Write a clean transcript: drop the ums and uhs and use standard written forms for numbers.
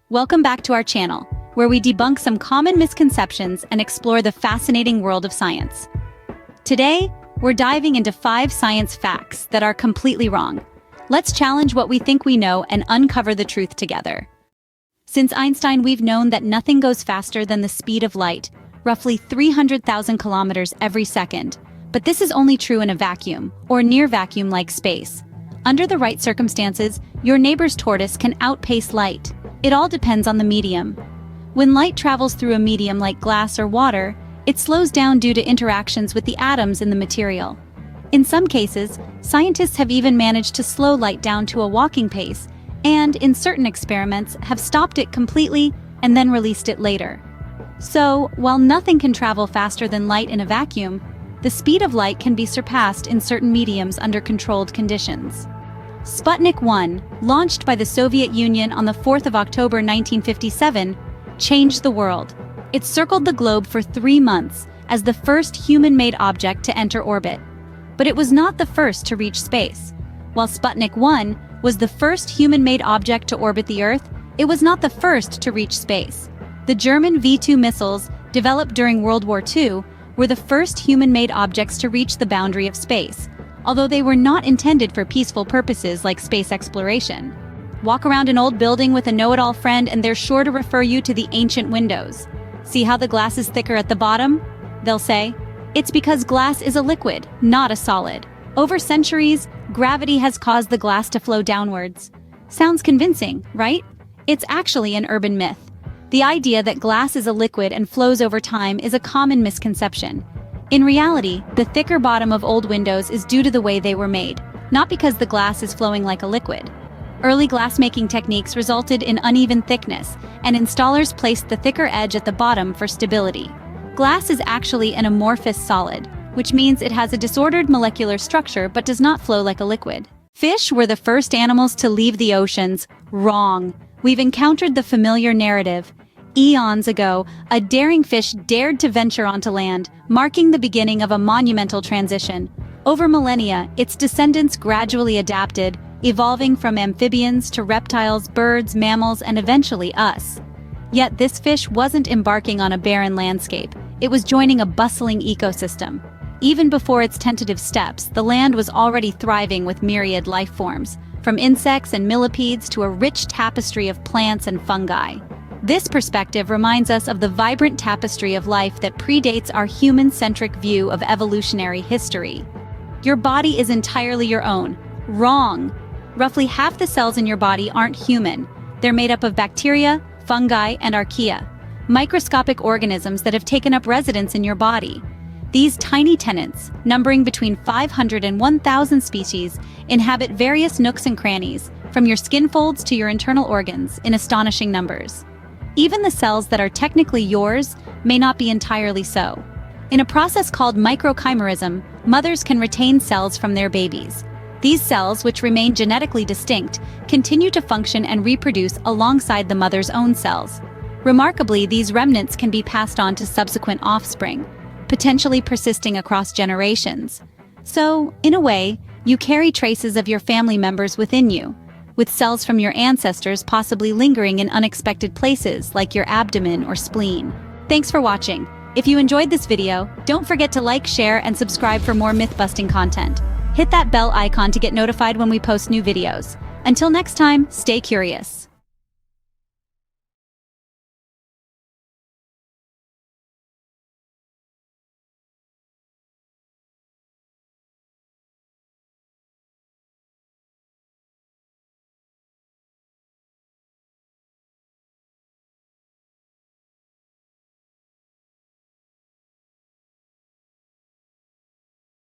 Welcome back to our channel, where we debunk some common misconceptions and explore the fascinating world of science. Today, we're diving into 5 science facts that are completely wrong. Let's challenge what we think we know and uncover the truth together. Since Einstein, we've known that nothing goes faster than the speed of light, roughly 300,000 kilometers every second. But this is only true in a vacuum, or near vacuum-like space. Under the right circumstances, your neighbor's tortoise can outpace light. It all depends on the medium. When light travels through a medium like glass or water, it slows down due to interactions with the atoms in the material. In some cases, scientists have even managed to slow light down to a walking pace, and in certain experiments have stopped it completely and then released it later. So, while nothing can travel faster than light in a vacuum, the speed of light can be surpassed in certain mediums under controlled conditions. Sputnik 1, launched by the Soviet Union on the 4th of October 1957, changed the world. It circled the globe for 3 months as the first human-made object to enter orbit. But it was not the first to reach space. While Sputnik 1 was the first human-made object to orbit the Earth, it was not the first to reach space. The German V-2 missiles, developed during World War II, were the first human-made objects to reach the boundary of space, although they were not intended for peaceful purposes like space exploration. Walk around an old building with a know-it-all friend and they're sure to refer you to the ancient windows. See how the glass is thicker at the bottom? They'll say, it's because glass is a liquid, not a solid. Over centuries, gravity has caused the glass to flow downwards. Sounds convincing, right? It's actually an urban myth. The idea that glass is a liquid and flows over time is a common misconception. In reality, the thicker bottom of old windows is due to the way they were made, not because the glass is flowing like a liquid. Early glass-making techniques resulted in uneven thickness, and installers placed the thicker edge at the bottom for stability. Glass is actually an amorphous solid, which means it has a disordered molecular structure but does not flow like a liquid. Fish were the first animals to leave the oceans. Wrong. We've encountered the familiar narrative. Eons ago, a daring fish dared to venture onto land, marking the beginning of a monumental transition. Over millennia, its descendants gradually adapted, evolving from amphibians to reptiles, birds, mammals, and eventually us. Yet this fish wasn't embarking on a barren landscape. It was joining a bustling ecosystem. Even before its tentative steps, the land was already thriving with myriad life forms, from insects and millipedes to a rich tapestry of plants and fungi. This perspective reminds us of the vibrant tapestry of life that predates our human-centric view of evolutionary history. Your body is entirely your own. Wrong. Roughly half the cells in your body aren't human. They're made up of bacteria, fungi, and archaea, microscopic organisms that have taken up residence in your body. These tiny tenants, numbering between 500 and 1,000 species, inhabit various nooks and crannies, from your skin folds to your internal organs, in astonishing numbers. Even the cells that are technically yours may not be entirely so. In a process called microchimerism, mothers can retain cells from their babies. These cells, which remain genetically distinct, continue to function and reproduce alongside the mother's own cells. Remarkably, these remnants can be passed on to subsequent offspring, potentially persisting across generations. So, in a way, you carry traces of your family members within you, with cells from your ancestors possibly lingering in unexpected places like your abdomen or spleen. Thanks for watching. If you enjoyed this video, don't forget to like, share, and subscribe for more myth-busting content. Hit that bell icon to get notified when we post new videos. Until next time, stay curious.